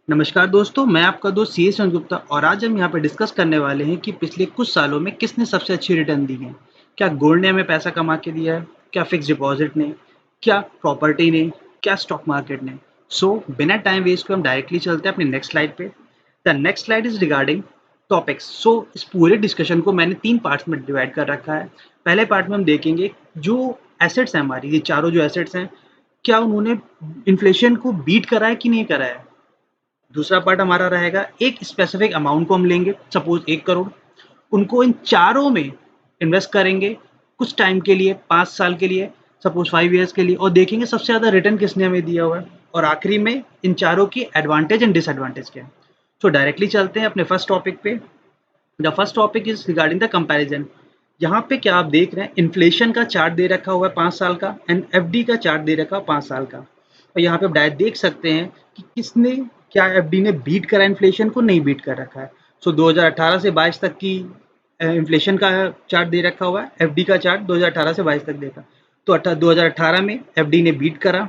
नमस्कार दोस्तों, मैं आपका दोस्त सी ए गुप्ता और आज हम यहाँ पे डिस्कस करने वाले हैं कि पिछले कुछ सालों में किसने सबसे अच्छी रिटर्न दी है। क्या गोल्ड ने हमें पैसा कमा के दिया है, क्या फिक्स डिपॉजिट ने, क्या प्रॉपर्टी ने, क्या स्टॉक मार्केट ने। बिना टाइम वेस्ट को हम डायरेक्टली चलते हैं अपनी नेक्स्ट स्लाइड पे। The next slide is regarding topics. इस पूरे डिस्कशन को मैंने 3 पार्ट्स में डिवाइड कर रखा है। पहले पार्ट में हम देखेंगे जो एसेट्स हैं हमारी, ये चारों जो एसेट्स हैं, क्या उन्होंने इन्फ्लेशन को बीट करा है कि नहीं करा है। दूसरा पार्ट हमारा रहेगा एक स्पेसिफिक अमाउंट को हम लेंगे, सपोज 1 करोड़, उनको इन चारों में इन्वेस्ट करेंगे कुछ टाइम के लिए, 5 साल के लिए, सपोज 5 ईयर्स के लिए, और देखेंगे सबसे ज़्यादा रिटर्न किसने हमें दिया हुआ है। और आखिरी में इन चारों की एडवांटेज एंड डिसएडवांटेज क्या है। डायरेक्टली चलते हैं अपने फर्स्ट टॉपिक पे। The first topic is regarding the comparison. यहाँ पे क्या आप देख रहे हैं, इन्फ्लेशन का चार्ट दे रखा हुआ है 5 साल का एंड एफडी का चार्ट दे रखा है 5 साल का। और यहाँ पे आप डायरेक्ट देख सकते हैं कि किसने, क्या एफडी ने बीट करा इन्फ्लेशन को, नहीं बीट कर रखा है। 2018 से 22 तक की इन्फ्लेशन का चार्ट दे रखा हुआ है, एफडी का चार्ट 2018 से 22 तक देखा। 2018 में एफडी ने बीट करा,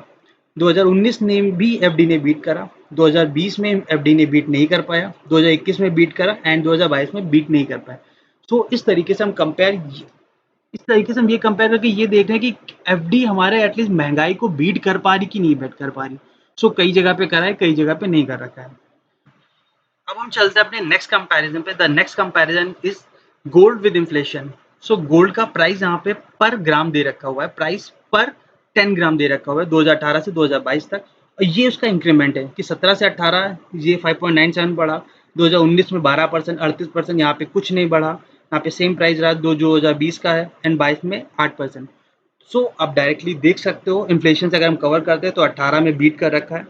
2019 में भी एफडी ने बीट करा, 2020 में एफडी ने बीट नहीं कर पाया, 2021 में बीट करा एंड 2022 में बीट नहीं कर पाया। इस तरीके से हम ये कंपेयर करके ये देख रहे हैं कि एफडी हमारे एटलीस्ट महंगाई को बीट कर पा रही कि नहीं बीट कर पा रही। कई जगह पे करा है, कई जगह पे नहीं कर रखा है। अब हम चलते हैं अपने नेक्स्ट कंपैरिजन पे। The next comparison is gold with inflation. Gold का प्राइस यहाँ पे पर ग्राम दे रखा हुआ है, प्राइस पर 10 ग्राम दे रखा हुआ है 2018 से 2022 तक। और ये उसका इंक्रीमेंट है कि 17 से 18 ये 5.97 बढ़ा, 2019 में 12%, 38%, यहाँ पे कुछ नहीं बढ़ा, यहाँ पे सेम प्राइस रहा 2020 का है एंड 22 में 8%। आप डायरेक्टली देख सकते हो इन्फ्लेशन से अगर हम कवर करते हैं तो 18 में बीट कर रखा है,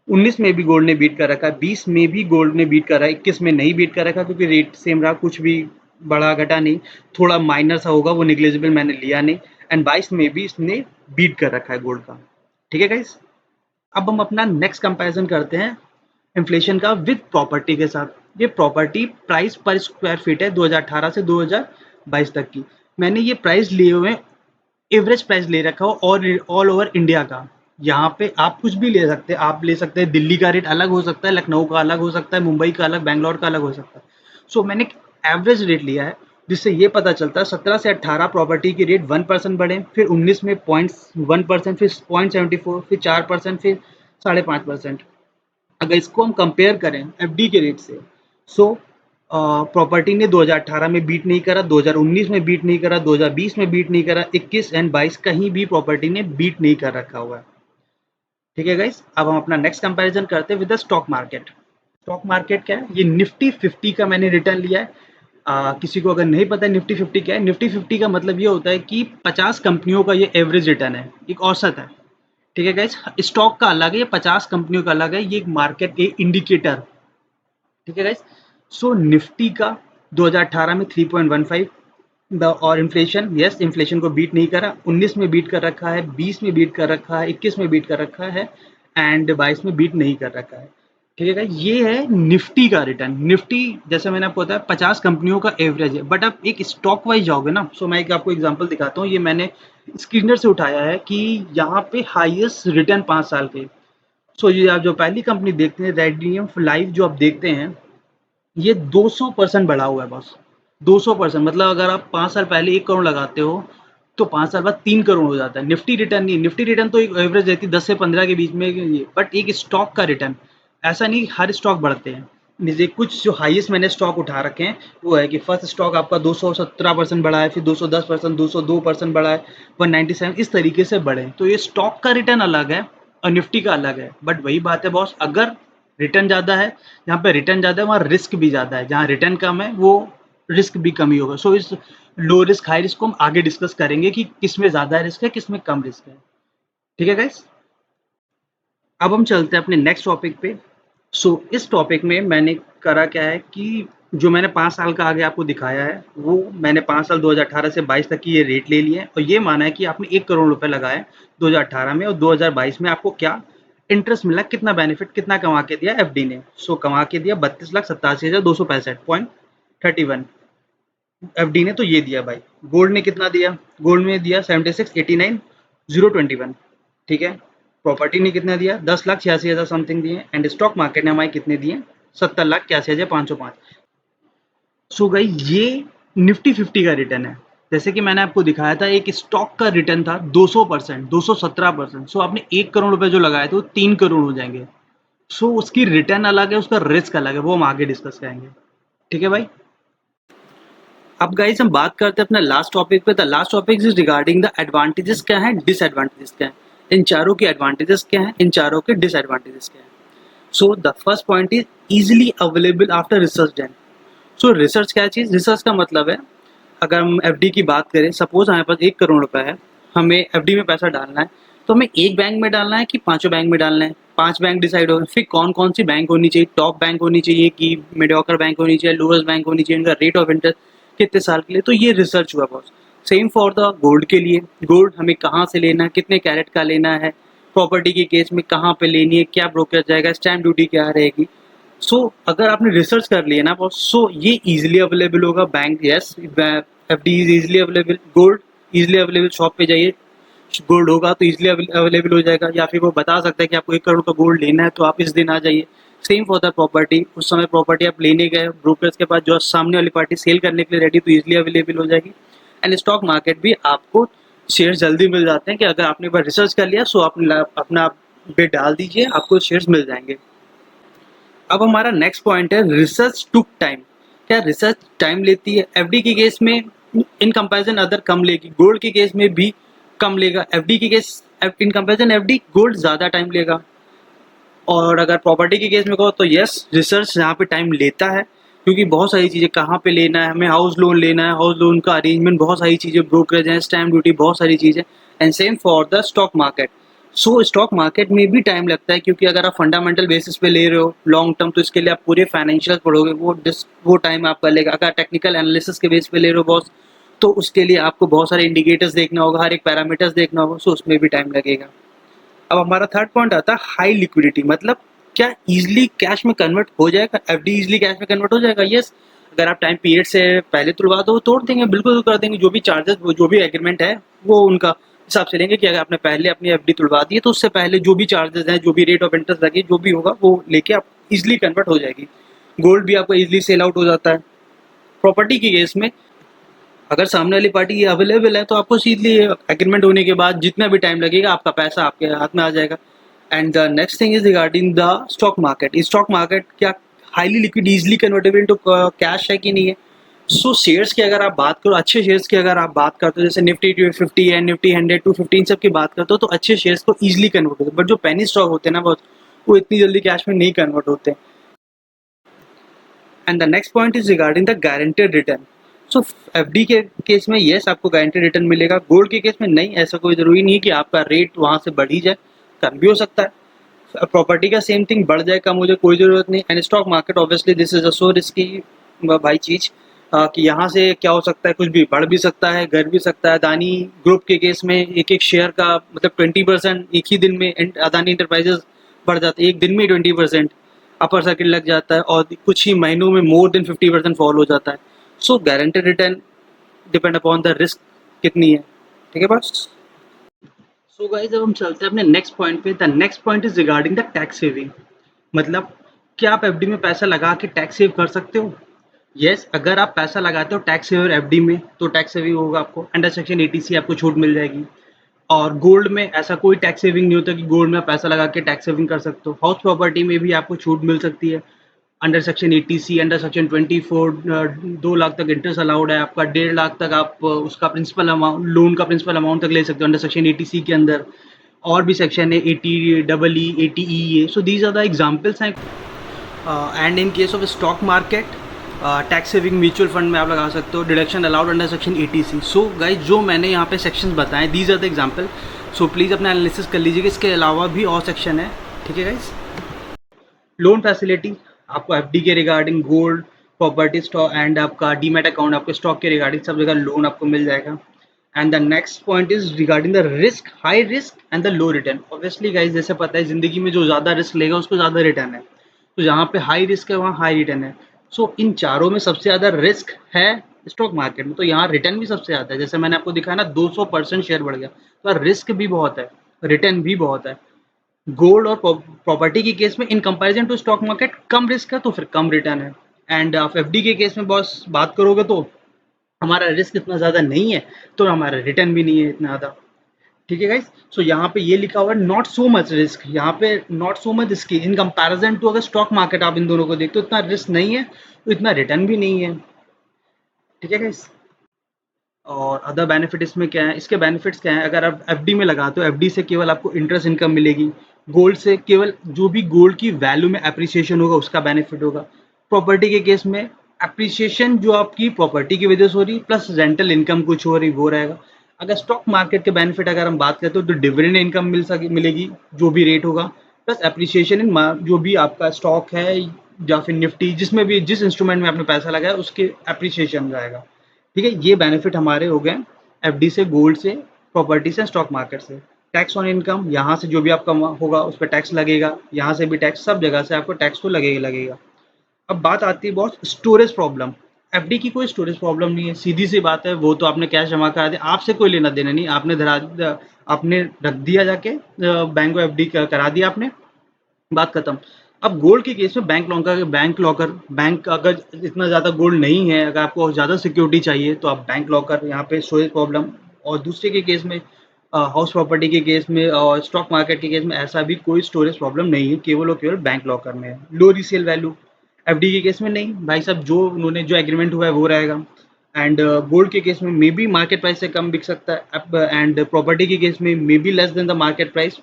19 में भी गोल्ड ने बीट कर रखा है, 20 में भी गोल्ड ने बीट कर रहा है, 21 में नहीं बीट कर रखा क्योंकि रेट सेम रहा, कुछ भी बढ़ा घटा नहीं, थोड़ा माइनर सा होगा वो निग्लेजिबल मैंने लिया नहीं, एंड 22 में भी इसने बीट कर रखा है गोल्ड का। ठीक है गाइस, अब हम अपना नेक्स्ट कंपैरिजन करते हैं इन्फ्लेशन का विद प्रॉपर्टी के साथ। ये प्रॉपर्टी प्राइस पर स्क्वायर फीट है 2018 से 2022 तक की। मैंने ये प्राइस लिए हुए हैं, एवरेज प्राइस ले रखा हो और ऑल ओवर इंडिया का। यहाँ पे आप कुछ भी ले सकते हैं, आप ले सकते हैं दिल्ली का रेट अलग हो सकता है, लखनऊ का अलग हो सकता है, मुंबई का अलग, बैंगलोर का अलग हो सकता है। मैंने एवरेज रेट लिया है जिससे ये पता चलता है 17 से 18 प्रॉपर्टी की रेट 1% बढ़े, फिर 19 में 0.1%, फिर 0.74, फिर 4%, फिर 5.5%। अगर इसको हम कंपेयर करें एफडी के रेट से, सो प्रॉपर्टी ने 2018 में बीट नहीं करा, 2019 में बीट नहीं करा, 2020 में बीट नहीं करा, 21 एंड 22 कहीं भी प्रॉपर्टी ने बीट नहीं कर रखा हुआ है। ठीक है गाइस, अब हम अपना नेक्स्ट कंपैरिजन करते हैं with the stock market. Stock market क्या है, ये निफ्टी 50 का मैंने रिटर्न लिया है। किसी को अगर नहीं पता है निफ्टी 50 क्या है, निफ्टी 50 का मतलब ये होता है कि 50 कंपनियों का ये एवरेज रिटर्न है, एक औसत है। ठीक है गाइस, स्टॉक का अलग है, ये 50 कंपनियों का अलग है, ये एक मार्केट के इंडिकेटर। ठीक है गाइस, निफ्टी का 2018 में 3.15 द और इन्फ्लेशन, यस इन्फ्लेशन को बीट नहीं करा, 19 में बीट कर रखा है, 20 में बीट कर रखा है, 21 में बीट कर रखा है एंड 22 में बीट नहीं कर रखा है। ठीक है गाइस, ये है निफ्टी का रिटर्न। निफ्टी जैसे मैंने आपको बताया 50 कंपनियों का एवरेज है, बट आप एक स्टॉक वाइज जाओगे ना, मैं एक आपको एग्जांपल दिखाता हूँ, ये मैंने स्क्रीनर से उठाया है कि यहाँ पे हाईएस्ट रिटर्न 5 साल के। ये आप जो पहली कंपनी देखते हैं रेडियम लाइफ, जो आप देखते हैं ये 200% बढ़ा हुआ है बस, 200%। मतलब अगर आप 5 साल पहले 1 करोड़ लगाते हो तो 5 साल बाद 3 करोड़ हो जाता है। निफ्टी रिटर्न नहीं, निफ्टी रिटर्न तो एक एवरेज रहती है 10 से 15 के बीच में ये, बट एक स्टॉक का रिटर्न ऐसा नहीं, हर स्टॉक बढ़ते हैं। जैसे कुछ जो हाईएस्ट मैंने स्टॉक उठा रखे हैं वो है कि फर्स्ट स्टॉक आपका 217% बढ़ा है, फिर 210%, 202% बढ़ा है, 197, इस तरीके से बढ़े। तो ये स्टॉक का रिटर्न अलग है और निफ्टी का अलग है। बट वही बात है बॉस, अगर रिटर्न ज़्यादा है, जहाँ पे रिटर्न ज़्यादा है वहाँ रिस्क भी ज़्यादा है, जहाँ रिटर्न कम है वो रिस्क भी कम ही होगा। इस लो रिस्क हाई रिस्क को हम आगे डिस्कस करेंगे कि किस में ज़्यादा रिस्क है, किस में कम रिस्क है। ठीक है गाइस, अब हम चलते हैं अपने नेक्स्ट टॉपिक पे। इस टॉपिक में मैंने करा क्या है कि जो मैंने 5 साल का आगे आपको दिखाया है वो मैंने 5 साल 2018 से 22 तक की ये रेट ले लिए और ये माना है कि आपने 1 करोड़ रुपए लगाए 2018 में और 2022 में आपको क्या इंटरेस्ट मिला, कितना बेनिफिट, कितना कमा के दिया एफडी ने। कमा के दिया 32,87,265.31। एफडी ने तो ये दिया भाई। गोल्ड ने कितना दिया, गोल्ड में दिया 76,89,021। ठीक है, प्रॉपर्टी ने कितना दिया, 10,86,000 समथिंग दिए, एंड स्टॉक मार्केट ने हमारे कितने दिए, 70,81,505। सो गाइस ये निफ्टी 50 का रिटर्न है। जैसे कि मैंने आपको दिखाया था, एक स्टॉक का रिटर्न था 200%, 217%। सो आपने 1 करोड़ रुपए जो लगाए थे वो 3 करोड़ हो जाएंगे। सो उसकी रिटर्न अलग है, उसका रिस्क अलग है, वो हम आगे डिस्कस करेंगे। ठीक है भाई। अब गाइस हम बात करते हैं अपना लास्ट टॉपिक पे। The last topic is regarding the advantages क्या है, डिसएडवांटेजेस क्या है। इन चारों की एडवांटेजेस क्या है, इन चारों के डिसएडवांटेजेस क्या है। So the first point is easily available after research done. So research क्या चीज, रिसर्च का मतलब है, अगर हम एफडी की बात करें, सपोज हमारे पास 1 करोड़ रुपए है, हमें एफडी में पैसा डालना है, तो हमें एक बैंक में डालना है कि पांचों बैंक में डालना है। 5 बैंक डिसाइड हो गए, फिर कौन कौन सी बैंक होनी चाहिए, टॉप बैंक होनी चाहिए कि मीडियोकर बैंक होनी चाहिए, लोएस्ट बैंक होनी चाहिए, उनका रेट ऑफ इंटरेस्ट कितने साल के लिए, तो ये रिसर्च हुआ boss. Same for the gold के लिए, गोल्ड हमें कहाँ से लेना है, कितने कैरेट का लेना है, प्रॉपर्टी के केस में कहाँ पे लेनी है, क्या ब्रोकर जाएगा, स्टैम्प ड्यूटी क्या रहेगी। सो अगर आपने रिसर्च कर लिया ना बॉस, सो ये इजीली अवेलेबल होगा। Bank, yes, FD is easily available, gold easily available, shop पे जाइए गोल्ड होगा तो इजीली अवेलेबल हो जाएगा, या फिर वो बता सकता है कि आपको 1 करोड़ का गोल्ड लेना है तो आप इस दिन आ जाइए। सेम फॉर द प्रॉपर्टी, उस समय प्रॉपर्टी आप लेने गए ब्रोकर्स के पास, जो सामने वाली पार्टी सेल करने के लिए रेडी, तो इजीली अवेलेबल हो जाएगी। एंड स्टॉक मार्केट भी आपको शेयर जल्दी मिल जाते हैं कि अगर आपने एक बार रिसर्च कर लिया, सो आपने अपना बिड डाल दीजिए, आपको शेयर्स मिल जाएंगे। अब हमारा नेक्स्ट पॉइंट है, रिसर्च टुक टाइम। क्या रिसर्च टाइम लेती है? एफडी के केस में इन कंपैरिजन अदर कम लेगी, गोल्ड के केस में भी कम लेगा। एफडी के case in comparison FD gold ज़्यादा टाइम लेगा। और अगर प्रॉपर्टी के केस में कहो तो यस, रिसर्च यहाँ पे टाइम लेता है, क्योंकि बहुत सारी चीज़ें, कहाँ पे लेना है, हमें हाउस लोन लेना है, हाउस लोन का अरेंजमेंट, बहुत सारी चीज़ें, ब्रोकरेज है, स्टैम्प ड्यूटी, बहुत सारी चीज़ें। And same for the stock market. So stock market में भी टाइम लगता है, क्योंकि अगर आप फंडामेंटल बेसिस पे ले रहे हो लॉन्ग टर्म, तो इसके लिए आप पूरे फाइनेंशियल पढ़ोगे, वो टाइम आपका लेगा। अगर टेक्निकल एनालिसिस के बेस पे ले रहे हो बॉस, तो उसके लिए आपको बहुत सारे इंडिकेटर्स देखना होगा, हर एक पैरामीटर्स देखना होगा, सो उसमें भी टाइम लगेगा। अब हमारा थर्ड पॉइंट आता है हाई लिक्विडिटी, मतलब क्या इजीली कैश में कन्वर्ट हो जाएगा, एफडी इजीली कैश में कन्वर्ट हो जाएगा। यस, अगर आप टाइम पीरियड से पहले तुड़वा दो, तोड़ देंगे, बिल्कुल कर देंगे। जो भी चार्जेस, जो भी एग्रीमेंट है, वो उनका हिसाब से लेंगे कि अगर आपने पहले अपनी एफडी तुड़वा दी है, तो उससे पहले जो भी चार्जेस हैं, जो भी रेट ऑफ इंटरेस्ट लगे, जो भी होगा, वो लेके आप इजिली कन्वर्ट हो जाएगी। गोल्ड भी आपका इजिली सेल आउट हो जाता है। प्रॉपर्टी के केस में अगर सामने वाली पार्टी अवेलेबल है, तो आपको सीधली एग्रीमेंट होने के बाद जितना भी टाइम लगेगा, आपका पैसा आपके हाथ में आ जाएगा। And the next thing is regarding the stock market. Stock market क्या highly liquid, easily convertible into cash है कि नहीं है? सो शेयर्स की अगर आप बात करो, अच्छे शेयर्स की अगर आप बात करते हो, जैसे निफ्टी 50 है, निफ्टी 100, 250, इन सब की बात करते हो, तो अच्छे शेयर्स को इजिली कन्वर्ट होते हैं। बट जो पेनी स्टॉक होते हैं ना बस, वो इतनी जल्दी कैश में नहीं कन्वर्ट होते। And the next point is regarding the guaranteed return. So FD के केस में यस, आपको गारंटेड रिटर्न मिलेगा। गोल्ड के केस में नहीं, ऐसा कोई ज़रूरी नहीं है कि आपका रेट वहाँ से बढ़ ही जाए, कम भी हो सकता है। प्रॉपर्टी का सेम थिंग, बढ़ जाए कम हो जाए, कोई ज़रूरत नहीं। And stock market obviously this is a so risky भाई चीज़, कि यहाँ से क्या हो सकता है, कुछ भी बढ़ भी सकता है, गिर भी सकता है। अदानी ग्रुप के केस में एक एक शेयर का मतलब 20% एक ही दिन में अदानी इंटरप्राइजेज बढ़ जाता है, एक दिन में 20% अपर सर्किट लग जाता है, और कुछ ही महीनों में मोर देन 50% फॉल हो जाता है। So guaranteed return depend upon the risk कितनी है। ठीक है बस। सो गाइस अब हम चलते हैं अपने नेक्स्ट पॉइंट पे। The next point is regarding the tax saving. मतलब क्या आप एफडी में पैसा लगा के टैक्स सेव कर सकते हो? यस, अगर आप पैसा लगाते हो टैक्स सेवर एफडी में, तो टैक्स सेविंग होगा, आपको अंडर सेक्शन 80C आपको छूट मिल जाएगी। और गोल्ड में ऐसा कोई टैक्स सेविंग नहीं होता कि गोल्ड में आप पैसा लगा के टैक्स सेविंग कर सकते हो। हाउस प्रॉपर्टी में भी आपको छूट मिल सकती है, under section 80C, under section 24, 2 lakh तक इंटरेस्ट अलाउड है आपका, 1.5 लाख तक आप उसका प्रिंसिपल अमाउंट, लोन का प्रिंसिपल अमाउंट तक ले सकते हो अंडर सेक्शन 80C के अंदर। और भी सेक्शन है 80EE, 80EA। So these are the examples हैं। And in case of stock market, tax saving mutual fund में आप लगा सकते हो, deduction allowed under section 80C। So guys जो मैंने यहाँ पे सेक्शंस बताए, these are the example. So please अपना एनालिसिस कर लीजिए कि इसके अलावा भी और सेक्शन है। ठीक है गाइज। लोन फैसिलिटी आपको एफडी के regarding, gold, property, stock, and आपका डीमैट अकाउंट, आपके स्टॉक के रिगार्डिंग सब जगह लोन आपको मिल जाएगा। And the next point is regarding the risk, high risk and the low return. Obviously guys जैसे पता है, जिंदगी में जो ज़्यादा रिस्क लेगा उसको ज़्यादा रिटर्न है, तो जहाँ पे हाई रिस्क है वहाँ हाई रिटर्न है। सो इन चारों में सबसे ज़्यादा रिस्क है स्टॉक मार्केट में, तो यहाँ रिटर्न भी सबसे ज़्यादा है। जैसे मैंने आपको दिखाया ना, 200% शेयर बढ़ गया, तो रिस्क भी बहुत है, रिटर्न भी बहुत है। गोल्ड और प्रॉपर्टी के केस में in comparison to stock market कम रिस्क है तो फिर कम रिटर्न है। एंड आप एफडी के केस में बॉस बात करोगे तो हमारा रिस्क इतना ज़्यादा नहीं है, तो हमारा रिटर्न भी नहीं है इतना ज़्यादा। ठीक है गाइस, सो यहाँ पे ये लिखा हुआ है नॉट सो मच रिस्क, यहाँ पे not so much risky in comparison to, अगर स्टॉक मार्केट आप इन दोनों को देखते हो इतना रिस्क नहीं है, तो इतना रिटर्न भी नहीं है। ठीक है गाइस, और अदर बेनिफिट इसमें क्या है, इसके बेनिफिट्स क्या है, अगर आप एफडी में लगाते हो, एफडी से केवल आपको इंटरेस्ट इनकम मिलेगी। गोल्ड से केवल जो भी गोल्ड की वैल्यू में अप्रिसिएशन होगा उसका बेनिफिट होगा। प्रॉपर्टी के केस में अप्रिसिएशन जो आपकी प्रॉपर्टी की वजह से हो रही प्लस रेंटल इनकम कुछ हो रही वो रहेगा। अगर स्टॉक मार्केट के बेनिफिट अगर हम बात करते हो तो डिविडेंड इनकम मिलेगी जो भी रेट होगा, प्लस अप्रिसिएशन इन जो भी आपका स्टॉक है या फिर निफ्टी जिसमें भी जिस इंस्ट्रूमेंट में आपने पैसा लगाया उसके अप्रिसिएशन रहेगा। ठीक है, ये बेनिफिट हमारे हो गए एफडी से, गोल्ड से, प्रॉपर्टी से, स्टॉक मार्केट से। टैक्स ऑन इनकम, यहाँ से जो भी आपका होगा उस पर टैक्स लगेगा, यहाँ से भी टैक्स, सब जगह से आपको टैक्स तो लगेगा लगेगा। अब बात आती है बॉस स्टोरेज प्रॉब्लम। एफडी की कोई स्टोरेज प्रॉब्लम नहीं है, सीधी सी बात है, वो तो आपने कैश जमा करा दिया, आपसे कोई लेना देना नहीं, आपने रख दिया जाके बैंक को, एफडी करा दिया आपने, बात खत्म। अब गोल्ड के केस में बैंक अगर इतना ज़्यादा गोल्ड नहीं है, अगर आपको ज़्यादा सिक्योरिटी चाहिए तो आप बैंक लॉकर, यहाँ पे स्टोरेज प्रॉब्लम। और दूसरे के केस में हाउस प्रॉपर्टी के केस में और स्टॉक मार्केट के केस में ऐसा भी कोई स्टोरेज प्रॉब्लम नहीं है, केवल और केवल बैंक लॉकर में है। लो रीसेल वैल्यू, एफडी के केस में नहीं भाई साहब, जो उन्होंने जो एग्रीमेंट हुआ है वो रहेगा। एंड गोल्ड के केस में मे बी मार्केट प्राइस से कम बिक सकता है, एंड प्रॉपर्टी के केस में may be less than the market price.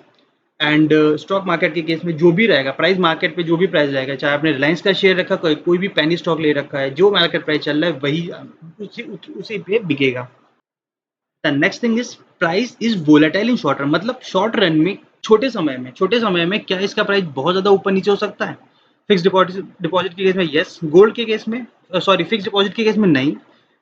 And stock market के केस में जो भी रहेगा प्राइस, मार्केट पे जो भी प्राइस रहेगा, चाहे आपने रिलायंस का शेयर रखा, कोई भी पेनी स्टॉक ले रखा है, जो मार्केट प्राइस चल रहा है वही उसी पे बिकेगा। The next thing is price is volatile in short run, मतलब शॉर्ट रन में, छोटे समय में क्या इसका प्राइस बहुत ज्यादा ऊपर नीचे हो सकता है। फिक्स डिपॉजिट डिपॉजिट के केस में यस, गोल्ड के केस में सॉरी फिक्स डिपॉजिट के केस में नहीं,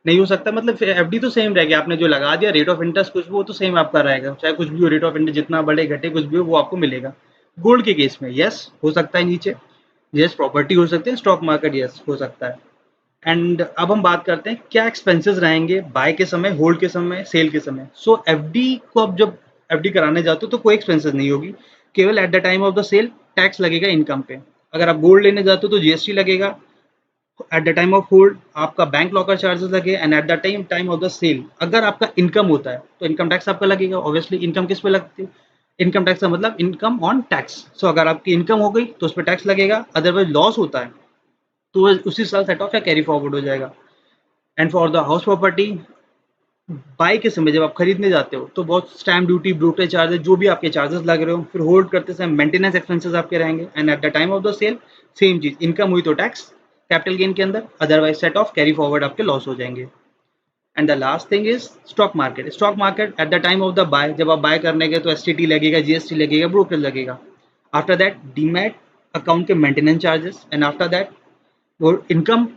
नहीं हो सकता। मतलब एफडी तो सेम रहेगी, आपने जो लगा दिया, रेट ऑफ इंटरेस्ट कुछ भी वो तो सेम आपका रहेगा, चाहे कुछ भी हो, रेट ऑफ इंटरेस्ट जितना बढ़े घटे कुछ भी हो वो आपको मिलेगा। गोल्ड के केस में यस हो सकता है नीचे, यस प्रॉपर्टी हो सकती है, स्टॉक मार्केट यस हो सकता है। एंड अब हम बात करते हैं क्या एक्सपेंसेस रहेंगे बाय के समय, होल्ड के समय, सेल के समय। सो एफडी को अब जब एफडी कराने जाते हो तो कोई एक्सपेंसेस नहीं होगी, केवल eight the time of the sale tax लगेगा इनकम पे। अगर आप गोल्ड लेने जाते हो तो जीएसटी लगेगा, at the time of hold आपका बैंक लॉकर चार्जेस लगे, and at the time of the sale अगर आपका इनकम होता है तो इनकम टैक्स आपका लगेगा। ऑब्वियसली इनकम किस पे लगती है, इनकम टैक्स का मतलब इनकम ऑन टैक्स। सो अगर आपकी इनकम हो गई तो उस पर टैक्स लगेगा, अदरवाइज लॉस होता है तो वो उसी साल सेट ऑफ या कैरी फॉरवर्ड हो जाएगा। And for the house property, buy के समय जब आप खरीदने जाते हो तो बहुत स्टैम्प ड्यूटी, ब्रोकरेज चार्जेस, जो भी आपके चार्जेस लग रहे हो, फिर होल्ड करते समय मेंटेनेंस एक्सपेंसेस आपके रहेंगे, and at the time of the sale same चीज, इनकम हुई तो टैक्स कैपिटल गेन के अंदर, otherwise set off carry forward आपके लॉस हो जाएंगे। And the last thing is stock market. Stock market at the time of the buy, जब आप बाय करने गए तो एसटीटी लगेगा, जीएसटी लगेगा, ब्रोकरेज लगेगा। आफ्टर दैट डीमैट अकाउंट के maintenance charges, and after that वो इनकम,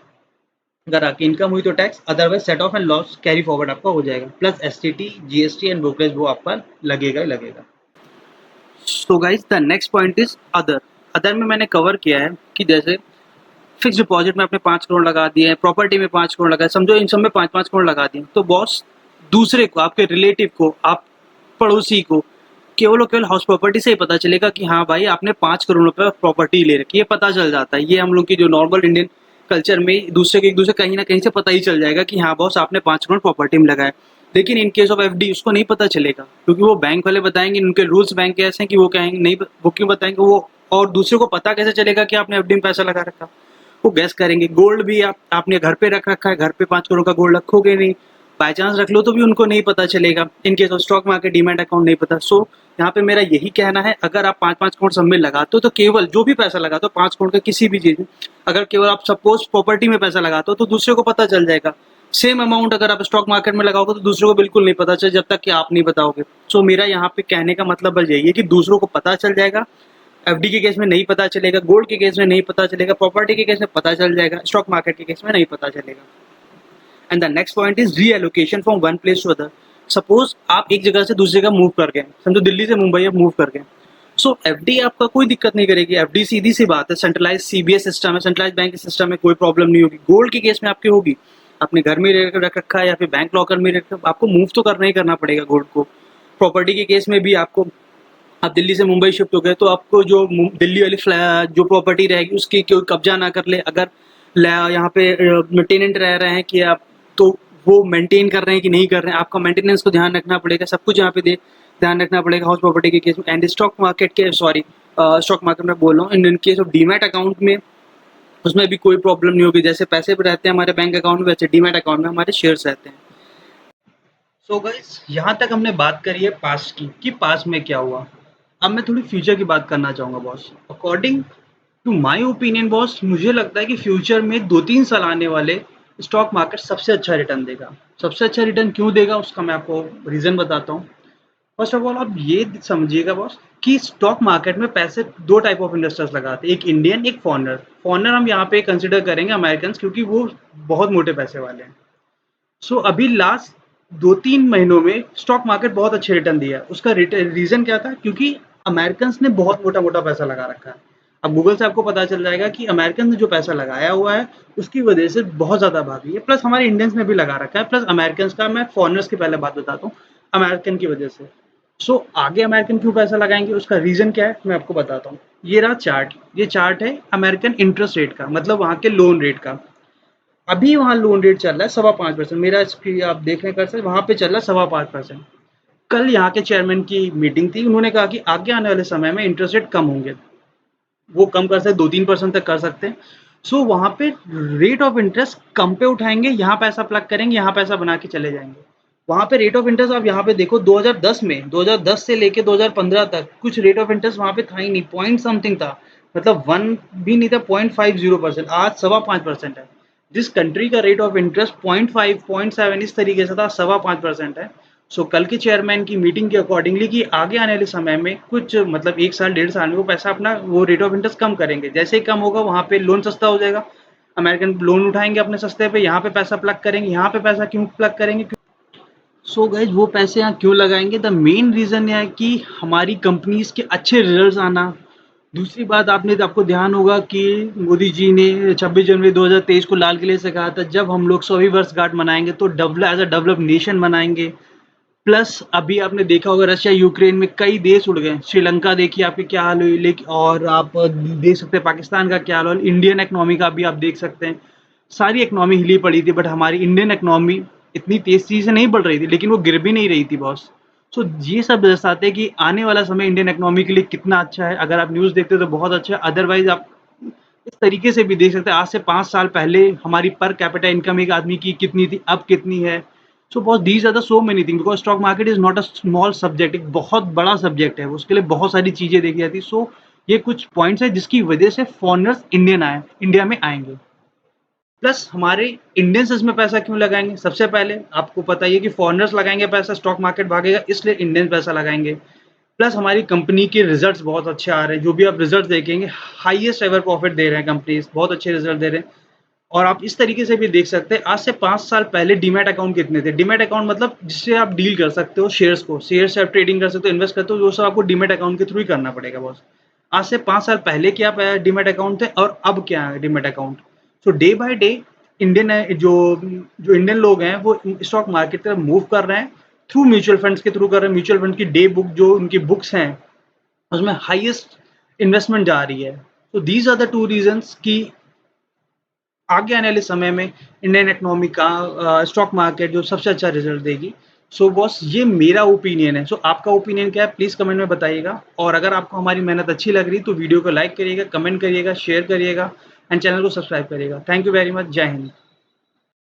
अगर आपकी इनकम हुई तो tax, otherwise set of and loss carry forward आपका हो जाएगा, plus STT, GST and brokerage वो आपका लगेगा ही लगेगा। So guys the next point is other. Other में मैंने कवर किया है कि जैसे फिक्स डिपॉजिट में आपने 5 करोड़ लगा दिए हैं, प्रॉपर्टी में 5 करोड़ लगा, समझो इन सब में 5-5 करोड़ लगा दिए, तो बॉस दूसरे को, आपके रिलेटिव को, आप पड़ोसी को, केवल और केवल हाउस प्रॉपर्टी से ही पता चलेगा कि हाँ भाई आपने 5 करोड़ रुपए प्रॉपर्टी ले रखी है, पता चल जाता है। ये हम लोग की जो नॉर्मल इंडियन कल्चर में दूसरे के एक दूसरे कहीं ना कहीं से पता ही चल जाएगा कि हाँ बॉस आपने 5 करोड़ प्रॉपर्टी में लगाया। लेकिन इन केस ऑफ एफडी उसको नहीं पता चलेगा, क्योंकि वो बैंक वाले बताएंगे, उनके रूल्स बैंक के ऐसे हैं कि वो कहेंगे नहीं, वो क्यों बताएंगे वो, और दूसरे को पता कैसे चलेगा कि आपने एफडी में पैसा लगा रखा, वो गैस करेंगे। गोल्ड भी आपने घर पे रख रखा है, घर पे 5 करोड़ का गोल्ड रखोगे नहीं, बाई चांस रख लो तो भी उनको नहीं पता चलेगा। इन case of stock market demat account नहीं पता। सो यहाँ पे मेरा यही कहना है, अगर आप 5-5 करोड़ सब में लगाते हो तो केवल जो भी पैसा लगाते हो 5 करोड़ का किसी भी चीज में, अगर केवल आप सपोज प्रॉपर्टी में पैसा लगाते हो तो दूसरे को पता चल जाएगा। सेम अमाउंट अगर आप स्टॉक मार्केट में लगाओगे तो दूसरों को बिल्कुल नहीं पता चले जब तक कि आप नहीं बताओगे। सो मेरा यहाँ पे कहने का मतलब बस यही है कि दूसरों को पता चल जाएगा, एफडी के केस में नहीं पता चलेगा, गोल्ड के केस में नहीं पता चलेगा, प्रॉपर्टी के केस में पता चल जाएगा, स्टॉक मार्केट के केस में नहीं पता चलेगा। And the next point is reallocation from one place to other. Suppose आप एक जगह से दूसरी जगह मूव कर गए, समझो दिल्ली से मुंबई आप मूव कर गए, सो एफडी आपका कोई दिक्कत नहीं करेगी। एफडी सीधी सी बात है, सेंट्रलाइज सीबीएस सिस्टम है, सेंट्रलाइज बैंक सिस्टम में कोई प्रॉब्लम नहीं होगी। गोल्ड के केस में आपकी होगी, अपने घर में रख रखा है या फिर बैंक लॉकर में रख, आपको मूव तो करना ही करना पड़ेगा गोल्ड को। प्रॉपर्टी के केस में भी आपको आप दिल्ली से मुंबई शिफ्ट हो गए तो आपको जो दिल्ली वाली जो प्रॉपर्टी रहेगी उसकी कोई कब्जा ना कर ले। अगर यहाँ पे टेनेंट रह रहे हैं कि आप, तो वो मेंटेन कर रहे हैं कि नहीं कर रहे हैं, आपका मेंटेनेंस को ध्यान रखना पड़ेगा। सब कुछ यहाँ पे ध्यान रखना पड़ेगा हाउस प्रॉपर्टी के केस में। एंड स्टॉक मार्केट के स्टॉक मार्केट में बोल रहा हूँ, इन केस ऑफ डीमैट अकाउंट में उसमें भी कोई प्रॉब्लम नहीं होगी। जैसे पैसे भी रहते हैं हमारे बैंक अकाउंट में, वैसे डीमैट अकाउंट में हमारे शेयर्स रहते हैं। सो गाइस, यहाँ तक हमने बात करी है पास्ट की कि पास्ट में क्या हुआ। अब मैं थोड़ी फ्यूचर की बात करना चाहूँगा boss. According to my opinion boss, मुझे लगता है कि फ्यूचर में 2-3 साल आने वाले स्टॉक मार्केट सबसे अच्छा रिटर्न देगा। सबसे अच्छा रिटर्न क्यों देगा उसका मैं आपको रीज़न बताता हूँ। फर्स्ट ऑफ ऑल आप ये समझिएगा बॉस कि स्टॉक मार्केट में पैसे 2 टाइप ऑफ इन्वेस्टर्स लगाते हैं, एक इंडियन, एक फॉरेनर। फॉरेनर हम यहाँ पे कंसीडर करेंगे अमेरिकन्स, क्योंकि वो बहुत मोटे पैसे वाले हैं। सो अभी लास्ट 2-3 महीनों में स्टॉक मार्केट बहुत अच्छे रिटर्न दिया है। उसका रीज़न क्या था? क्योंकि अमेरिकन्स ने बहुत मोटा-मोटा पैसा लगा रखा है। अब गूगल से आपको पता चल जाएगा कि अमेरिकन ने जो पैसा लगाया हुआ है, उसकी वजह से बहुत ज़्यादा भागी है। प्लस हमारे इंडियंस ने भी लगा रखा है, प्लस अमेरिकन्स का, मैं फॉरेनर्स की पहले बात बताता हूँ, अमेरिकन की वजह से। सो आगे अमेरिकन क्यों पैसा लगाएँगे, उसका रीज़न क्या है, मैं आपको बताता हूँ। ये रहा चार्ट, ये चार्ट है अमेरिकन इंटरेस्ट रेट का, मतलब वहाँ के लोन रेट का। अभी वहाँ लोन रेट चल रहा है 5.25%। मेरा स्क्रीन आप देखने कर सकते, वहाँ पे चल रहा है 5.25%। कल यहाँ के चेयरमैन की मीटिंग थी, उन्होंने कहा कि आगे आने वाले समय में इंटरेस्ट रेट कम होंगे। वो कम कर सकते, 2-3% तक कर सकते हैं। सो वहाँ पे रेट ऑफ इंटरेस्ट कम पे उठाएंगे, यहाँ पैसा प्लग करेंगे, यहाँ पैसा बना के चले जाएंगे। वहाँ पे रेट ऑफ इंटरेस्ट आप यहाँ पे देखो, 2010 से लेके 2015 तक कुछ रेट ऑफ इंटरेस्ट वहाँ पे था ही नहीं, पॉइंट समथिंग था, मतलब 1 भी नहीं था, 0.50%। आज 5.25% है। जिस कंट्री का रेट ऑफ इंटरेस्ट 0.5 0.7 इस तरीके से था, 5.25% है। सो कल के चेयरमैन की मीटिंग के अकॉर्डिंगली कि आगे आने वाले समय में कुछ, मतलब 1 साल 1.5 साल में वो पैसा अपना, वो रेट ऑफ इंटरेस्ट कम करेंगे। जैसे ही कम होगा वहाँ पे लोन सस्ता हो जाएगा, अमेरिकन लोन उठाएंगे अपने सस्ते पे, यहाँ पे पैसा प्लग करेंगे। यहाँ पे पैसा क्यों प्लग करेंगे? सो गाइज, वो पैसे यहाँ क्यों लगाएंगे? द मेन रीज़न है कि हमारी कंपनीज के अच्छे रिजल्ट्स आना। दूसरी बात, आपको ध्यान होगा कि मोदी जी ने 26 जनवरी 2023 को लाल किले से कहा था, जब हम लोग 100वीं वर्षगांठ मनाएंगे तो एज अ डेवलप्ड नेशन मनाएंगे। प्लस अभी आपने देखा होगा रशिया यूक्रेन में कई देश उड़ गए। श्रीलंका देखिए आपकी क्या हाल हुई, लेकिन और आप देख सकते हैं पाकिस्तान का क्या हाल हुआ, इंडियन इकोनॉमी का भी आप देख सकते हैं। सारी इकोनॉमी हिली पड़ी थी, बट हमारी इंडियन इकोनॉमी इतनी तेजी से नहीं बढ़ रही थी, लेकिन वो गिर भी नहीं रही थी बॉस। सो ये सब दर्शाते हैं कि आने वाला समय इंडियन इकोनॉमी के लिए कितना अच्छा है। अगर आप न्यूज़ देखते हो तो बहुत अच्छा है, अदरवाइज आप इस तरीके से भी देख सकते हैं। आज से 5 साल पहले हमारी पर कैपिटा इनकम एक आदमी की कितनी थी, अब कितनी है। सो बहुत these are the so many thing, because stock market is not a small subject, एक बहुत बड़ा सब्जेक्ट है, उसके लिए बहुत सारी चीजें देखी जाती है। सो ये कुछ पॉइंट्स है जिसकी वजह से फॉरेनर्स इंडिया में आएंगे। प्लस हमारे इंडियंस इसमें पैसा क्यों लगाएंगे? सबसे पहले आपको पता ही है कि फॉरेनर्स लगाएंगे पैसा, स्टॉक मार्केट भागेगा, इसलिए इंडियंस पैसा लगाएंगे। प्लस हमारी कंपनी के रिजल्ट्स बहुत अच्छे आ रहे हैं, जो भी आप रिजल्ट देखेंगे, हाईएस्ट एवर प्रॉफिट दे रहे हैं कंपनीज, बहुत अच्छे रिजल्ट दे रहे हैं। और आप इस तरीके से भी देख सकते हैं, आज से 5 साल पहले डीमैट अकाउंट कितने थे? डीमैट अकाउंट मतलब जिससे आप डील कर सकते हो शेयर्स को, शेयर से आप ट्रेडिंग कर सकते हो, इन्वेस्ट करते हो, वो सब आपको डीमैट अकाउंट के थ्रू ही करना पड़ेगा बॉस। आज से 5 साल पहले क्या डीमैट अकाउंट थे और अब क्या है demat account? So day by day Indian जो जो इंडियन लोग हैं वो स्टॉक मार्केट की तरफ मूव कर रहे हैं, थ्रू म्यूचुअल फंड्स के थ्रू कर रहे हैं। म्यूचुअल फंड की डे बुक, जो उनकी बुक्स हैं, उसमें हाईएस्ट इन्वेस्टमेंट जा रही है। तो these are the two reasons कि आगे आने वाले समय में इंडियन इकोनॉमी का स्टॉक मार्केट जो सबसे अच्छा रिजल्ट देगी। सो बॉस, ये मेरा ओपिनियन है। सो आपका ओपिनियन क्या है, प्लीज़ कमेंट में बताइएगा। और अगर आपको हमारी मेहनत अच्छी लग रही तो वीडियो को लाइक करिएगा, कमेंट करिएगा, शेयर करिएगा एंड चैनल को सब्सक्राइब करिएगा। Thank you very much. जय हिंद।